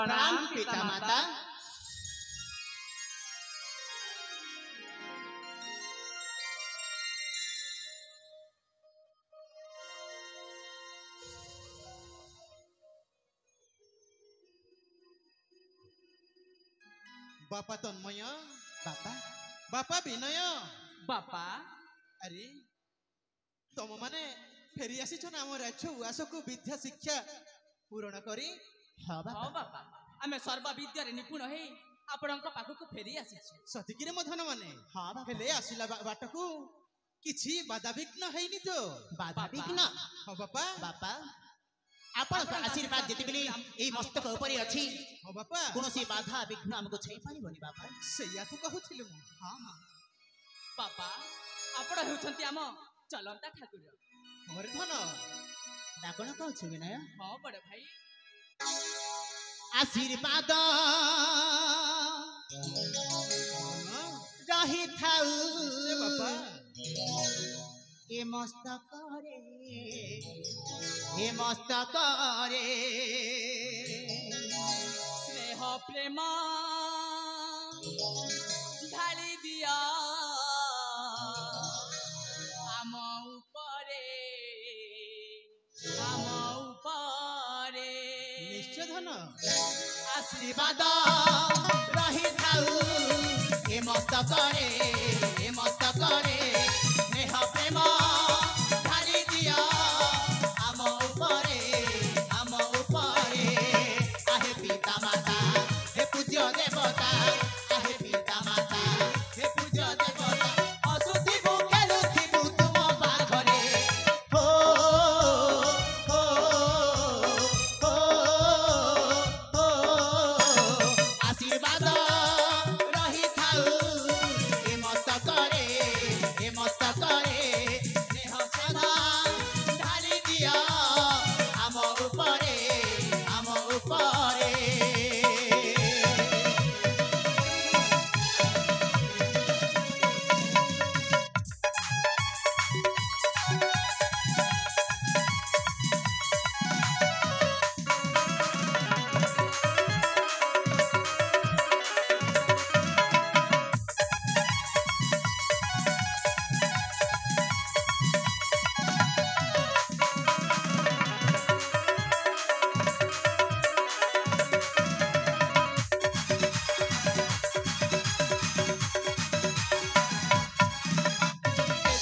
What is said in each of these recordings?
प्रणाम पिता माता। बापा तन्मय, बापा बापा विनय, बापा अरे तुम माने फेरी आसी आम राज्य उआस को विद्या शिक्षा पूरण करी। हाँ हाँ बापा आमे सर्व विद्या निपुण है आपण पाखक फेरी आसी सतिकी मो धन माने। हाँ हेले आसिला बाट को किछि बाधा विघ्न हैनी तो। बाधा विघ्न हाँ बापा। बापा आपण आशीर्वाद जेते बेले एई मस्तक ऊपर अछि। हाँ बापा कोनोसी बाधा विघ्न हमको छई पारिबोनी बापा। सैया तो कहूथिलु। हाँ हाँ बापा आपण हेउछंती आम चलंता ठाकुर। हमर धन डाकण कहू छी विनय। हाँ बड़े भाई आशीर्वाद रही थाउ ए बापा ए मस्तक रे स्नेह प्रेम ढाली दिया आम उपरे निश्चय धन आशीर्वाद रही थाउ ए मस्तक रे स्नेह प्रेम ढाली दिया आम उपरे आहे पिता माता हे पूज्य देवता आहे पिता माता हे पूज्य देवता असुति बुकेलु थिबु तुम पाखरे हो हो हो हो आशीर्वाद रही थाउ ए मस्तक रे स्नेह सदा ढाली दिया आम उपरे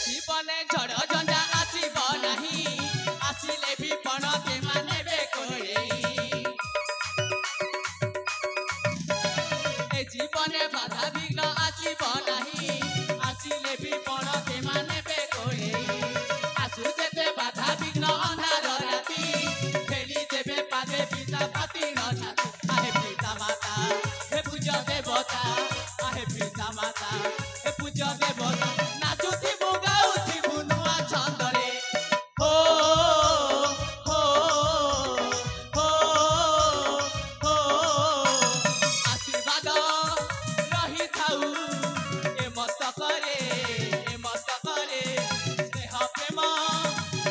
जीवने झड़ झंझा आसीब नाही आसिले भी पण के मानेबे कोई ए जीवने बाधा विघ्न आसीब नाही आसिले भी पण के मानेबे कोई आसु जेते बाधा विघ्न अंधार राती फेरी देबे पादे पिता पाती न छाती आहे पिता माता हे पूज्य देवता आहे पिता माता हे पूज्य देवता नाचुती बुगाउती बुनुआ छंदरे हो हो हो हो आशीर्वाद रही थाउ ए मस्तक रे स्नेह प्रेम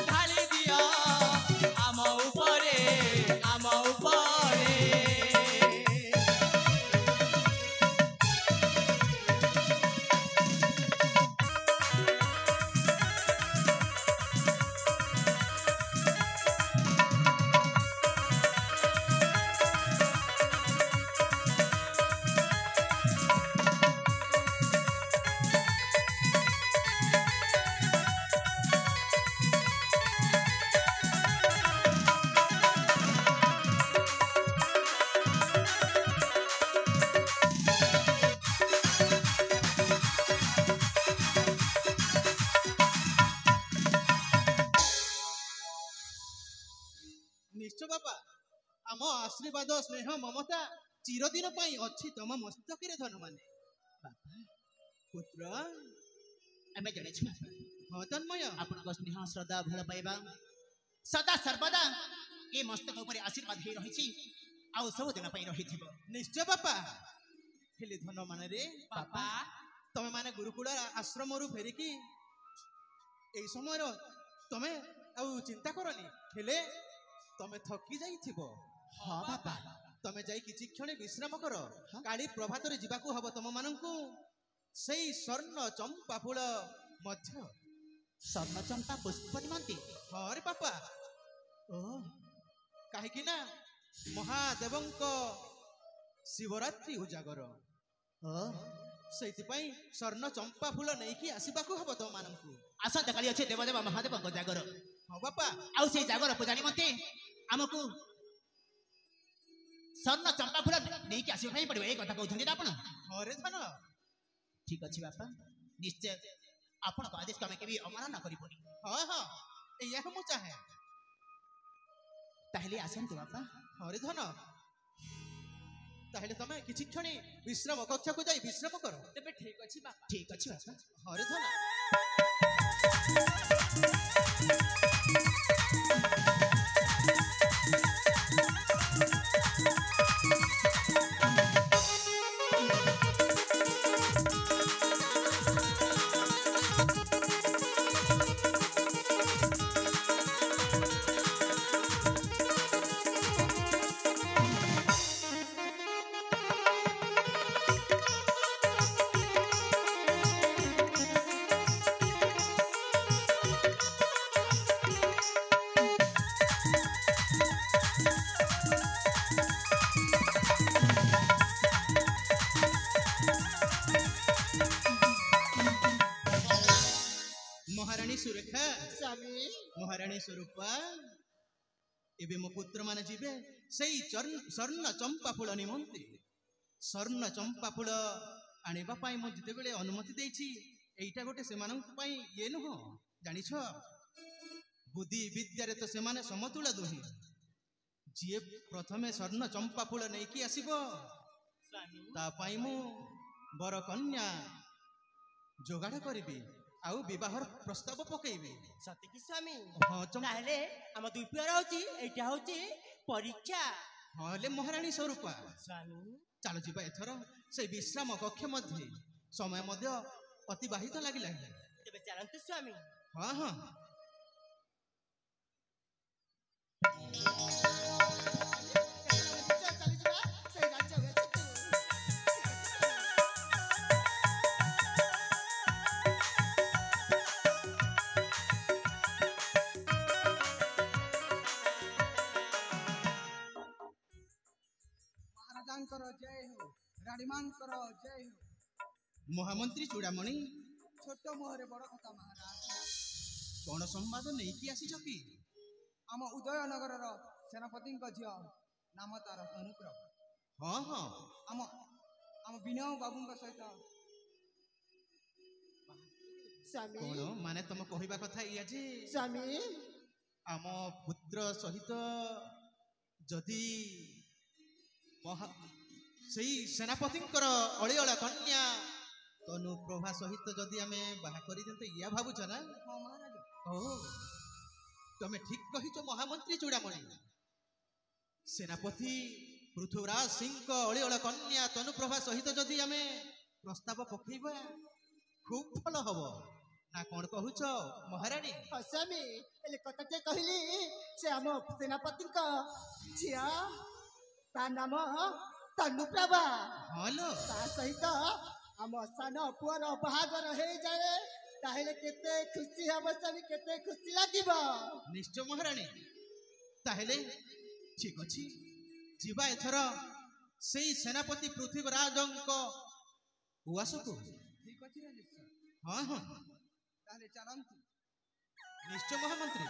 ढाली दिया आम उपरे निश्चय बापा आम आशीर्वाद स्नेह ममता चिरदिन पाई अछि तम मस्तक रे धन माने। बापा पुत्र आमे जने छु हाँ तन्मय आपनको स्नेह श्रद्धा भल पाइबा सदा सर्वदा ए मस्तक ऊपर आशीर्वाद हे रहिछि आ सब दिन पाई रहिथिबो। निश्चय बापा हेले धन माने रे बापा तमे माने गुरुकुल आश्रम रु फेरिकी एई समय तमे आ चिंता करनी हेले तमे थकी जाइथिबो। हाँ बापा ତମେ ଯାଇ କିଛି କ୍ଷଣ ବିଶ୍ରାମ କର। କାଲି ପ୍ରଭାତରେ ଯିବାକୁ ହବ ତମ ମାନଙ୍କୁ ସେଇ ସ୍ୱର୍ଣ୍ଣ ଚମ୍ପା ଫୁଲ ମଧ୍ୟ। ସ୍ୱର୍ଣ୍ଣଚମ୍ପା ପୁଷ୍ପଟି ମନ୍ତି। ହଁ ରେ ବାପା, ଓ କାହିଁକି ନା ମହାଦେବଙ୍କ ଶିବରାତ୍ରି ଉଜାଗର, ଓ ସେଇଥିପାଇଁ ସ୍ୱର୍ଣ୍ଣ ଚମ୍ପା ଫୁଲ ନେଇକି ଆସିବାକୁ ହବ ତମ ମାନଙ୍କୁ। ଆସନ୍ତା କାଲି ଅଛି ଦେବଦେବ ମହାଦେବଙ୍କ ଜାଗର। ହଁ ବାପା, ଆଉ ସେଇ ଜାଗର ପୂଜା ନିମନ୍ତେ ଆମକୁ ସ୍ୱର୍ଣ୍ଣ ଚମ୍ପା ଫୁଲ ନେଇକି ଆସିବା ପାଇଁ ପଡିବ, ଏଇ କଥା କହୁଛନ୍ତି ନା ଆପଣ? ହଁ ରେ ଧନ, ଠିକ ଅଛି ବାପା, ନିଶ୍ଚୟ ଆପଣଙ୍କ ଆଦେଶକୁ ଆମେ କେବେ ଅମାନା କରିବୁନି। ହଁ ହଁ, ଏଇଆକୁ ମୁଁ ଚାହେଁ। ତାହେଲେ ଆସନ୍ତୁ ବାପା। ହଁ ରେ ଧନ, ତାହେଲେ ତମେ କିଛି କ୍ଷଣି ବିଶ୍ରାମ କକ୍ଷକୁ ଯାଇ ବିଶ୍ରାମ କର। ତେବେ ଠିକ ଅଛି ବାପା। ଠିକ ଅଛି ବାପା। ହଁ ରେ ଧନ। ମହାରାଣୀ ସୁରେଖା, ସ୍ୱାମୀ ମହାରାଣୀ ସ୍ୱରୂପା, ଏବେ ମୋ ପୁତ୍ର ମାନେ ଯିବେ ସେଇ ସ୍ୱର୍ଣ୍ଣ ଚମ୍ପା ଫୁଲ ନିମନ୍ତେ। ସ୍ୱର୍ଣ୍ଣ ଚମ୍ପା ଫୁଲ ଆଣିବା ପାଇଁ ମୁଁ ଯେତେବେଳେ ଅନୁମତି ଦେଇଛି, ଏଇଟା ଗୋଟେ ସେମାନଙ୍କ ପାଇଁ ଇଏ ନୁହଁ, ଜାଣିଛ? ବୁଦ୍ଧି ବିଦ୍ୟାରେ ତ ସେମାନେ ସମତୁଳ ଦୁହେଁ। ଯିଏ ପ୍ରଥମେ ସ୍ୱର୍ଣ୍ଣ ଚମ୍ପା ଫୁଲ ନେଇକି ଆସିବ, ତା ପାଇଁ ମୁଁ ବର କନ୍ୟା ଯୋଗାଡ଼ କରିବି ଆଉ ବିବାହର ପ୍ରସ୍ତାବ ପକେଇବି। ସତେକି ସ୍ୱାମୀ? ହଁ ତାହେଲେ ଆମ ଦୁଇ ପ୍ରିୟର ହଉଛି ଏଇଟା ହଉଛି ପରୀକ୍ଷା। ହଁ ହେଲେ ମହାରାଣୀ ସ୍ୱରୂପା, ସ୍ୱାମୀ ଚାଲ ଯିବା ଏଥର ସେଇ ବିଶ୍ରାମ କକ୍ଷ ମଧ୍ୟରେ। ସମୟ ମଧ୍ୟ ଅତିବାହିତ ଲାଗିଲାଣି। ତେବେ ଚାଲନ୍ତୁ ସ୍ୱାମୀ। ହଁ ହଁ। ମହାରାଜାଙ୍କର ଜୟ ହେଉ, ରାଣୀମାଙ୍କର ଜୟ ହେଉ। ମହାମନ୍ତ୍ରୀ ଚୂଡ଼ାମଣି, ଛୋଟ ମୁହଁରେ ବଡ଼ କଥା ମହାରାଜ। କଣ ସମ୍ବାଦ ନେଇକି ଆସିଛ କି? ଆମ ଉଦୟନଗରର ସେନାପତିଙ୍କ ଝିଅ, ନାମ ତାର ଅନୁପ୍ରଭ। ହଁ ହଁ, ଆମ ବିନୟ ବାବୁଙ୍କ ସହିତ। ସ୍ୱାମୀ କଣ ମାନେ ତମ କହିବା କଥା ଏଇଆ ଯେ ସ୍ୱାମୀ ଆମ ପୁତ୍ର ସହିତ ଯଦି ସେଇ ସେନାପତିଙ୍କର ଅଳିଅଳ କନ୍ୟା ତନୁପ୍ରଭା ସହିତ ଯଦି ଆମେ ବାହା କରିଦିଅନ୍ତେ, ଇୟା ଭାବୁଛ ନା? ହଁ ମହାରାଜ। ଓ, ତମେ ଠିକ କହିଛ ମହାମନ୍ତ୍ରୀ ଚୂଡ଼ାମଣି। ସେନାପତି ପୃଥୁରାଜ ସିଂଙ୍କ ଅଳିଅଳ କନ୍ୟା ତନୁପ୍ରଭା ସହିତ ଯଦି ଆମେ ପ୍ରସ୍ତାବ ପକେଇବା, ଖୁବ ଭଲ ହବ ନା କଣ କହୁଛ ମହାରାଣୀ? ସ୍ୱାମୀ ହେଲେ କଥାଟେ କହିଲି, ସେ ଆମ ସେନାପତିଙ୍କ ଝିଅ, ତା ନାମ ତନୁପ୍ରଭା। ହଁ ଲୋ, ତା ସହିତ ଆମ ସାନ ପୁଅର ବାହାଘର ହେଇଯାଏ, ତାହେଲେ କେତେ ଖୁସି ହବ ସ୍ୱାମୀ, କେତେ ଖୁସି ଲାଗିବ। ନିଶ୍ଚୟ ମହାରାଣୀ। ତାହେଲେ ଠିକ ଅଛି, ଯିବା ଏଥର ସେଇ ସେନାପତି ପୃଥ୍ୱୀରାଜଙ୍କ ଉଆସକୁ। ଠିକ ଅଛି ରାଜେଶ୍ୱର, ହଁ ହଁ, ତାହେଲେ ଚାଲନ୍ତୁ। ନିଶ୍ଚୟ ମହାମନ୍ତ୍ରୀ।